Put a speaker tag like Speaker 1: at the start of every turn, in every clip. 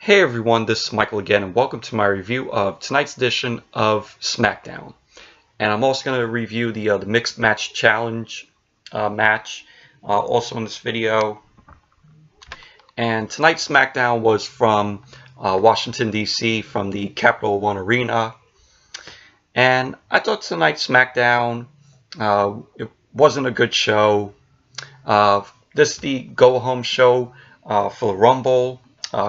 Speaker 1: Hey everyone, this is Michael again, and welcome to my review of tonight's edition of Smackdown. And I'm also going to review the Mixed Match Challenge match also in this video. And tonight's Smackdown was from Washington, D.C., from the Capital One Arena. And I thought tonight's Smackdown, it wasn't a good show. This is the go-home show for the Rumble.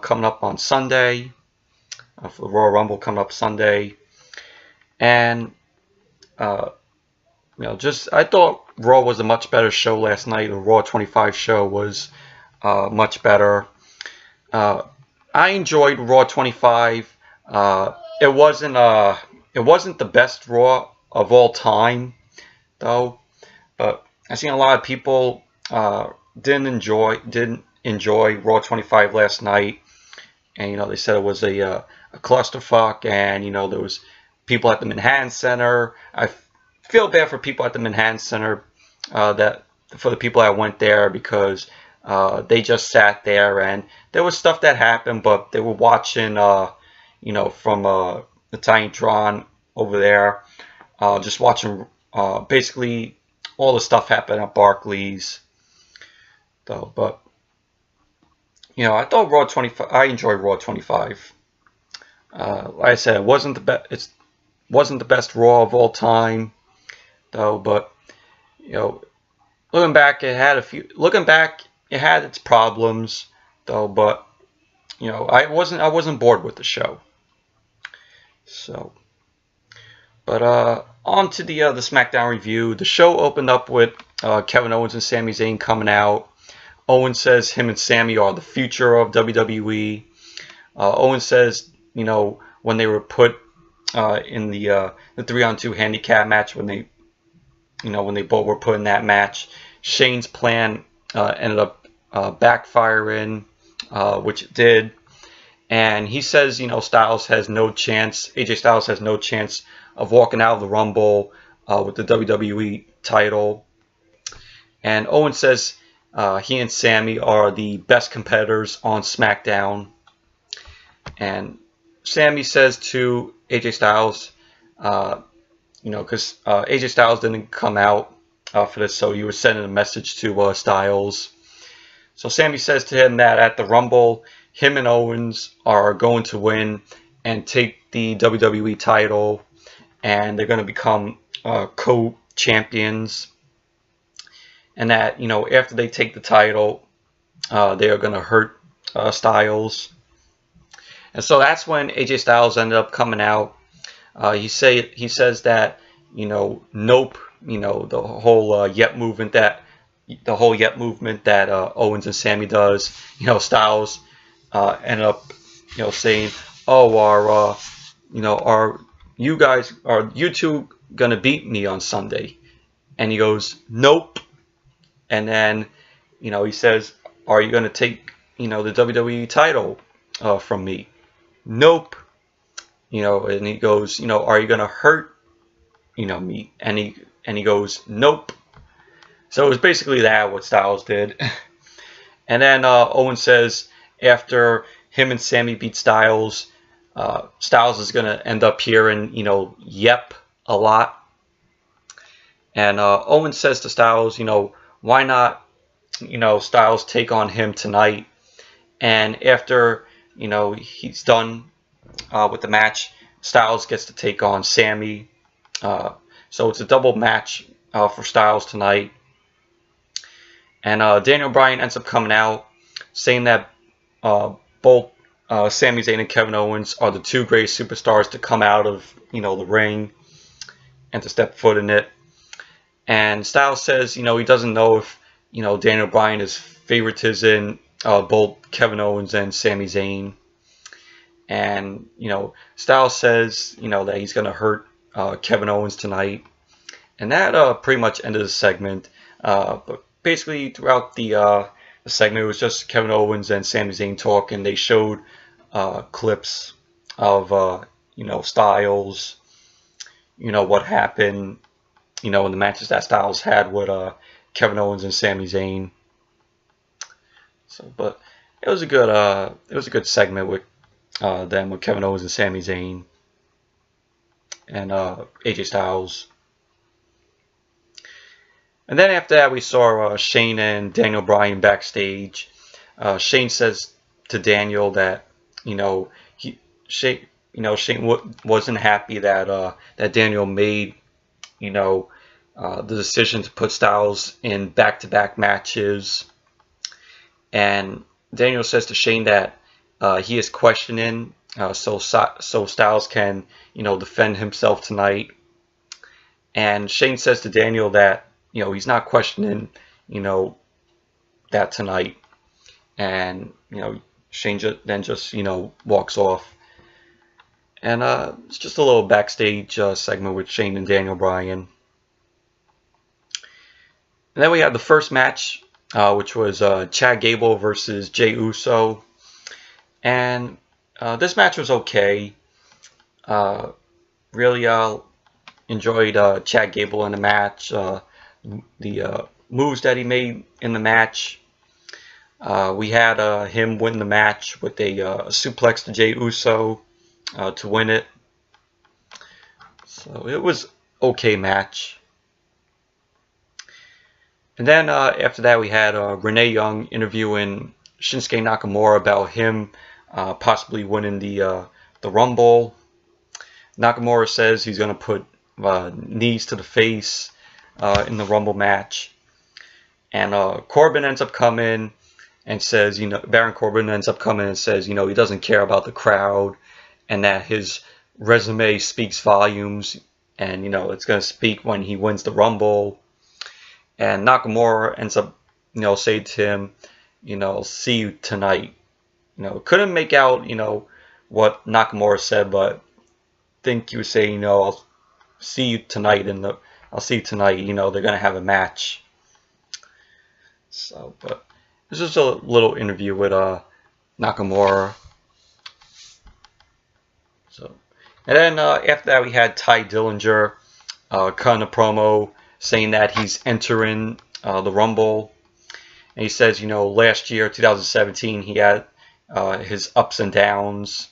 Speaker 1: Coming up on Sunday, for the Royal Rumble coming up Sunday, and I thought Raw was a much better show last night. The Raw 25 show was much better. I enjoyed Raw 25. It wasn't the best Raw of all time, though. But I've seen a lot of people didn't enjoy Raw 25 last night, and they said it was a clusterfuck, and there was people at the Manhattan Center. I feel bad for people at the Manhattan Center, for the people that went there, because they just sat there and there was stuff that happened, but they were watching from the tiny Tron over there, just watching basically all the stuff happen at Barclays, though. But I thought Raw 25. I enjoyed Raw 25. Like I said, it wasn't the best Raw of all time, though. But looking back, it had its problems, though. But I wasn't bored with the show. So, but on to the SmackDown review. The show opened up with Kevin Owens and Sami Zayn coming out. Owens says him and Sami are the future of WWE. Owens says, when they were put in the 3-on-2 handicap match, when they both were put in that match, Shane's plan ended up backfiring, which it did. And he says, Styles has no chance. AJ Styles has no chance of walking out of the Rumble with the WWE title. And Owens says he and Sami are the best competitors on SmackDown. And Sami says to AJ Styles, because AJ Styles didn't come out for this, so he was sending a message to Styles. So Sami says to him that at the Rumble, him and Owens are going to win and take the WWE title, and they're going to become co-champions. And that, after they take the title, they are going to hurt Styles. And so that's when AJ Styles ended up coming out. He says that, nope, the whole Yep movement that Owens and Sami does. Styles ended up, saying, "Oh, are you two gonna beat me on Sunday?" And he goes, "Nope." And then, he says, "Are you going to take, the WWE title from me?" "Nope." And he goes, "Are you going to hurt, me?" And he goes, "Nope." So it was basically what Styles did. And then Owen says after him and Sami beat Styles, Styles is going to end up hearing, "Yep" a lot. And Owen says to Styles, why not, Styles take on him tonight? And after, he's done with the match, Styles gets to take on Sami. So it's a double match for Styles tonight. And Daniel Bryan ends up coming out saying that both Sami Zayn and Kevin Owens are the two greatest superstars to come out of, the ring and to step foot in it. And Styles says, he doesn't know if, Daniel Bryan is favoritism both Kevin Owens and Sami Zayn. And, Styles says, that he's going to hurt Kevin Owens tonight. And that pretty much ended the segment. But basically, throughout the segment, it was just Kevin Owens and Sami Zayn talking. They showed clips of, Styles, what happened, in the matches that Styles had with Kevin Owens and Sami Zayn. So, but it was a good segment with them with Kevin Owens and Sami Zayn and AJ Styles. And then after that, we saw Shane and Daniel Bryan backstage. Shane says to Daniel that Shane wasn't happy that that Daniel made the decision to put Styles in back-to-back matches. And Daniel says to Shane that he is questioning so Styles can defend himself tonight. And Shane says to Daniel that he's not questioning that tonight. And Shane then just walks off. And it's just a little backstage segment with Shane and Daniel Bryan. And then we had the first match, which was Chad Gable versus Jey Uso. And this match was okay. Really enjoyed Chad Gable in the match. The moves that he made in the match. We had him win the match with a suplex to Jey Uso to win it. So it was okay match. And then after that, we had Renee Young interviewing Shinsuke Nakamura about him possibly winning the Rumble. Nakamura says he's going to put knees to the face in the Rumble match. And Corbin ends up coming and says, Baron Corbin ends up coming and says, he doesn't care about the crowd and that his resume speaks volumes and, it's going to speak when he wins the Rumble. And Nakamura ends up, saying to him, see you tonight. Couldn't make out, what Nakamura said, but I think he was saying, I'll see you tonight I'll see you tonight, they're going to have a match. So, but this is a little interview with Nakamura. So, and then after that we had Ty Dillinger cutting a promo saying that he's entering the Rumble. And he says, last year, 2017, he had his ups and downs.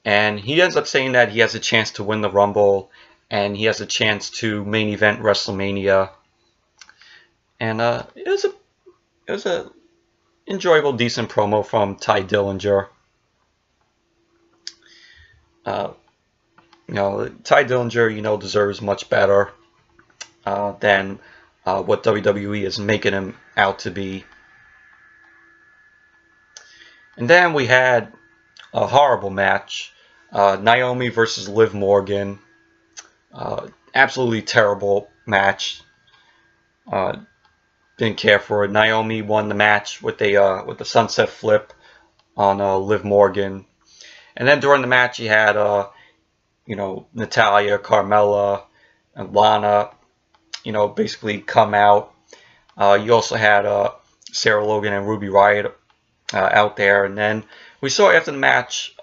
Speaker 1: And he ends up saying that he has a chance to win the Rumble. And he has a chance to main event WrestleMania. And it was a enjoyable, decent promo from Ty Dillinger. Ty Dillinger, deserves much better than what WWE is making him out to be. And then we had a horrible match. Naomi versus Liv Morgan. Absolutely terrible match. Didn't care for it. Naomi won the match with the sunset flip on Liv Morgan. And then during the match, you had Natalya, Carmella, and Lana, basically come out. You also had Sarah Logan and Ruby Riott out there. And then we saw after the match,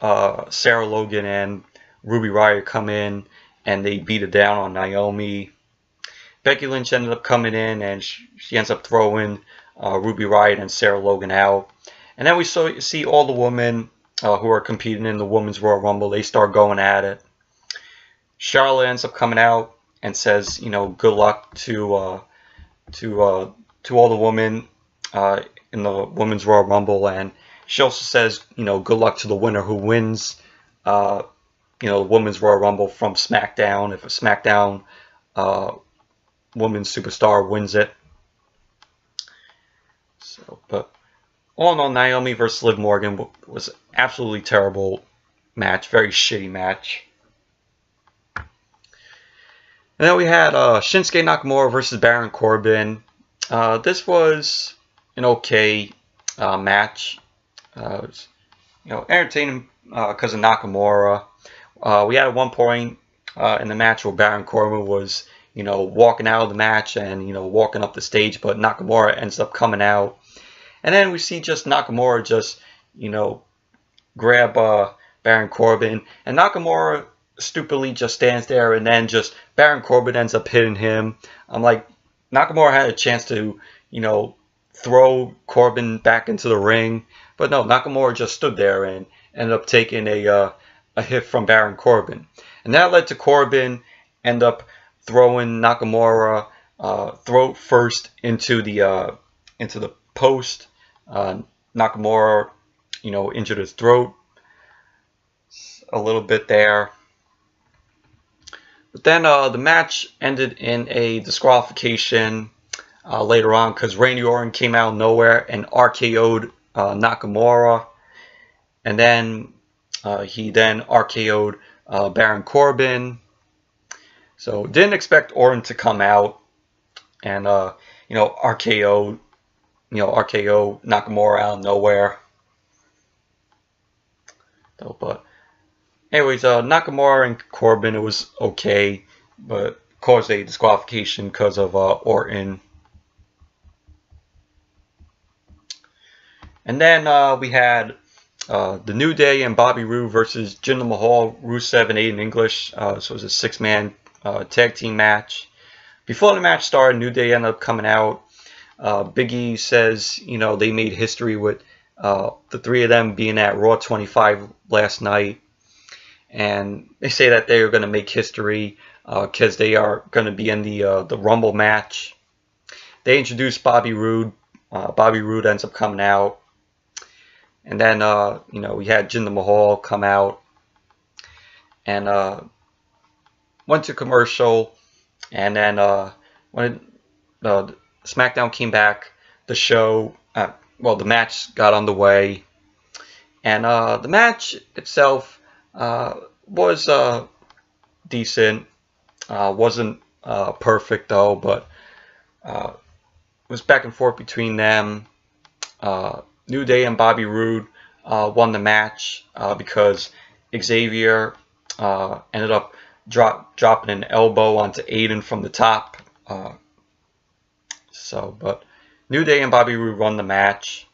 Speaker 1: Sarah Logan and Ruby Riott come in and they beat it down on Naomi. Becky Lynch ended up coming in and she ends up throwing Ruby Riott and Sarah Logan out. And then we see all the women who are competing in the Women's Royal Rumble. They start going at it. Charlotte ends up coming out and says, good luck to all the women in the Women's Royal Rumble. And she also says, good luck to the winner who wins, the Women's Royal Rumble from SmackDown. If a SmackDown women's superstar wins it. So, but all in all, Naomi versus Liv Morgan was absolutely terrible match, very shitty match. And then we had Shinsuke Nakamura versus Baron Corbin. This was an okay match. It was, entertaining because of Nakamura. We had at one point in the match where Baron Corbin was, walking out of the match and, walking up the stage, but Nakamura ends up coming out. And then we see just Nakamura just, grab Baron Corbin. And Nakamura stupidly just stands there, and then just Baron Corbin ends up hitting him. I'm like, Nakamura had a chance to, throw Corbin back into the ring. But no, Nakamura just stood there and ended up taking a hit from Baron Corbin, and that led to Corbin end up throwing Nakamura throat first into the post. Nakamura, injured his throat a little bit there. But then the match ended in a disqualification later on because Randy Orton came out of nowhere and RKO'd Nakamura. And then he then RKO'd Baron Corbin. So didn't expect Orton to come out and RKO Nakamura out of nowhere. So, but anyways, Nakamura and Corbin, it was okay, but caused a disqualification because of Orton. And then we had the New Day and Bobby Roode versus Jinder Mahal, Rusev, and Aiden English. So it was a 6-man tag team match. Before the match started, New Day ended up coming out. Big E says, they made history with the three of them being at Raw 25 last night. And they say that they are going to make history because they are going to be in the Rumble match. They introduced Bobby Roode. Bobby Roode ends up coming out. And then, we had Jinder Mahal come out and went to commercial. And then when SmackDown came back, the match got underway. And the match itself was decent. Wasn't perfect, though, but it was back and forth between them. New Day and Bobby Roode won the match because Xavier ended up dropping an elbow onto Aiden from the top. But New Day and Bobby Roode won the match.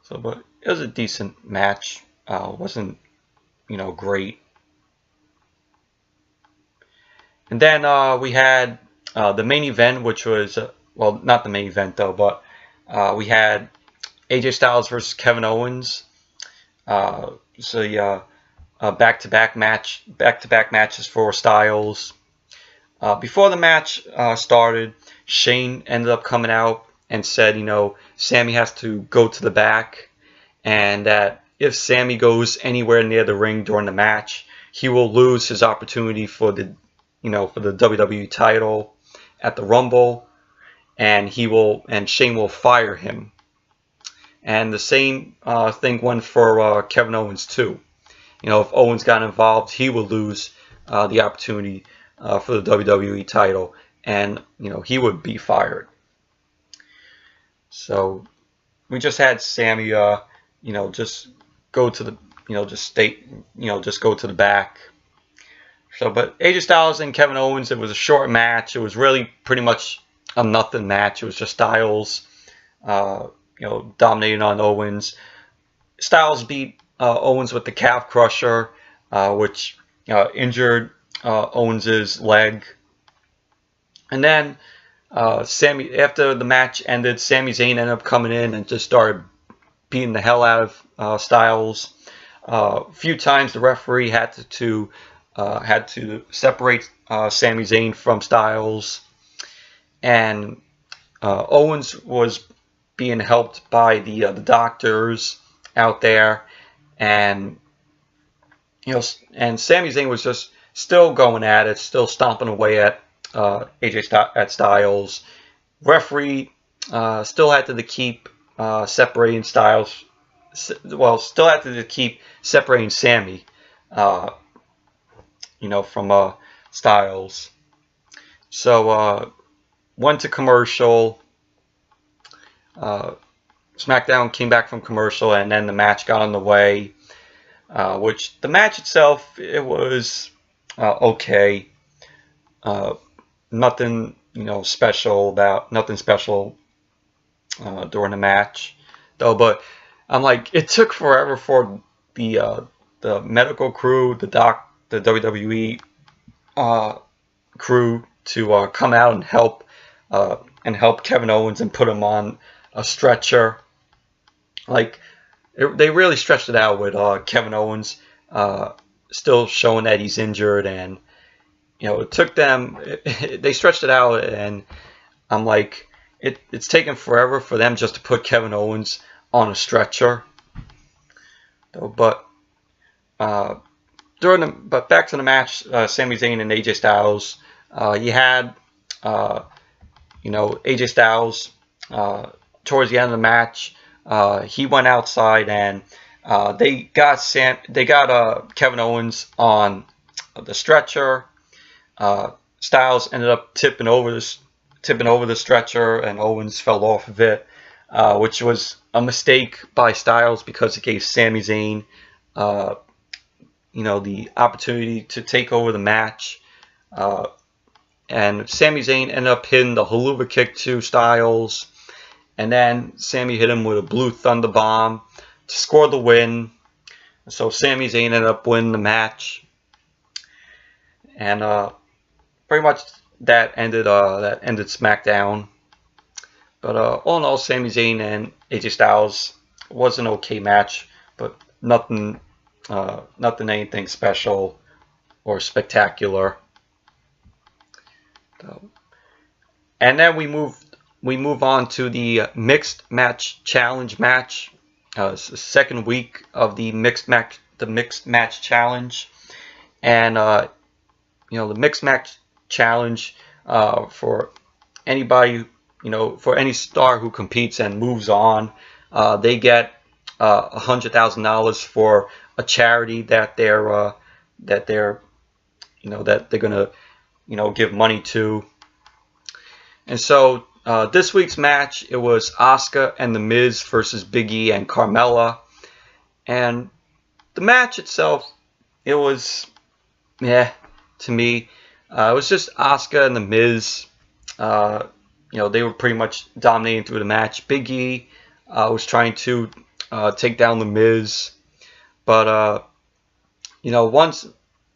Speaker 1: But it was a decent match. Wasn't, great. And then we had the main event, which was, not the main event though, but we had AJ Styles versus Kevin Owens. Back-to-back matches for Styles. Before the match started, Shane ended up coming out and said, Sami has to go to the back, and that if Sami goes anywhere near the ring during the match, he will lose his opportunity for the WWE title at the Rumble, and Shane will fire him. And the same thing went for Kevin Owens too. If Owens got involved, he would lose the opportunity for the WWE title, and he would be fired. So we just had Sami, just go to the, just go to the back. But AJ Styles and Kevin Owens, it was a short match. It was really pretty much a nothing match. It was just Styles, dominating on Owens. Styles beat Owens with the calf crusher, which injured Owens' leg. And then after the match ended, Sami Zayn ended up coming in and just started beating the hell out of Styles. A few times the referee had to separate Sami Zayn from Styles, and Owens was being helped by the doctors out there, and and Sami Zayn was just still going at it, still stomping away at Styles. Referee still had to keep separating Styles. Still had to keep separating Sami, from Styles. So went to commercial. SmackDown came back from commercial, and then the match got on the way. Which the match itself, it was okay. Nothing special during the match though. But I'm like, it took forever for the medical crew, the WWE crew to come out and help Kevin Owens and put him on a stretcher. Like, they really stretched it out with Kevin Owens still showing that he's injured, and it took them. They stretched it out, and I'm like, it's taken forever for them just to put Kevin Owens on a stretcher. But back to the match, Sami Zayn and AJ Styles. You had AJ Styles towards the end of the match. He went outside, and they got Kevin Owens on the stretcher. Styles ended up tipping over the stretcher, and Owens fell off of it, which was a mistake by Styles because it gave Sami Zayn the opportunity to take over the match. And Sami Zayn ended up hitting the haluva kick to Styles, and then Sami hit him with a blue thunder bomb to score the win. So Sami Zayn ended up winning the match, and pretty much that ended SmackDown. But all in all, Sami Zayn and AJ Styles was an okay match, but nothing anything special or spectacular. And then we move on to the mixed match challenge match. It's the second week of the mixed match challenge, and the mixed match challenge for anybody, for any star who competes and moves on, they get $100,000 for a charity that they're gonna give money to. And so this week's match, it was Asuka and The Miz versus Big E and Carmella. And the match itself, it was, to me, it was just Asuka and The Miz. They were pretty much dominating through the match. Big E was trying to take down The Miz. But, once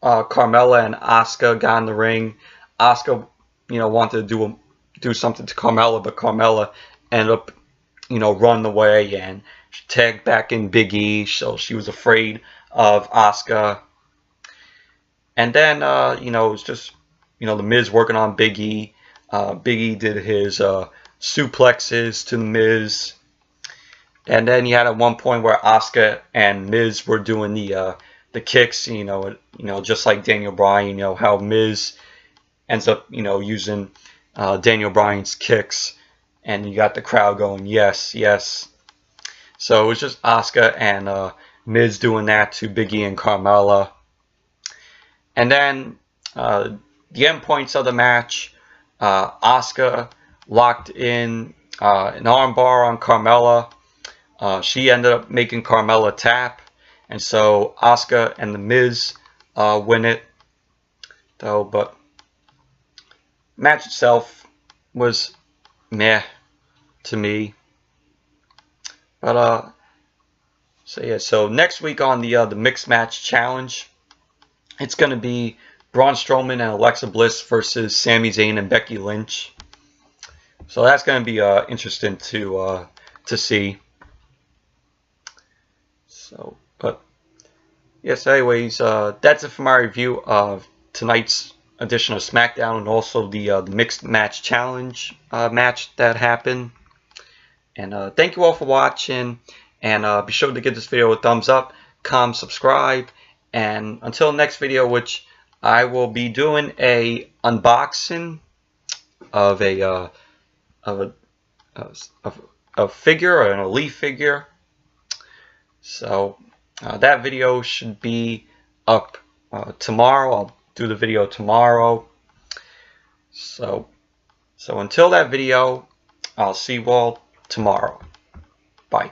Speaker 1: Carmella and Asuka got in the ring, Asuka, wanted to do something to Carmella, but Carmella ended up, running away, and she tagged back in Big E, so she was afraid of Asuka. And then, it was just, The Miz working on Big E. Big E did his suplexes to The Miz. And then you had at one point where Asuka and Miz were doing the kicks, just like Daniel Bryan, how Miz ends up, using Daniel Bryan's kicks, and you got the crowd going, yes, yes. So it was just Asuka and Miz doing that to Big E and Carmella. And then the end points of the match, Asuka locked in an armbar on Carmella. She ended up making Carmella tap, and so Asuka and The Miz win it. Though, but match itself was meh to me. But so next week on the mixed match challenge, it's gonna be Braun Strowman and Alexa Bliss versus Sami Zayn and Becky Lynch. So that's gonna be interesting to see. So, but yes, anyways, that's it for my review of tonight's edition of SmackDown, and also the mixed match challenge match that happened. And thank you all for watching, and be sure to give this video a thumbs up, comment, subscribe, and until next video, which I will be doing a unboxing of a figure, an Elite figure. So that video should be up tomorrow. I'll do the video tomorrow. So until that video, I'll see you all tomorrow. Bye.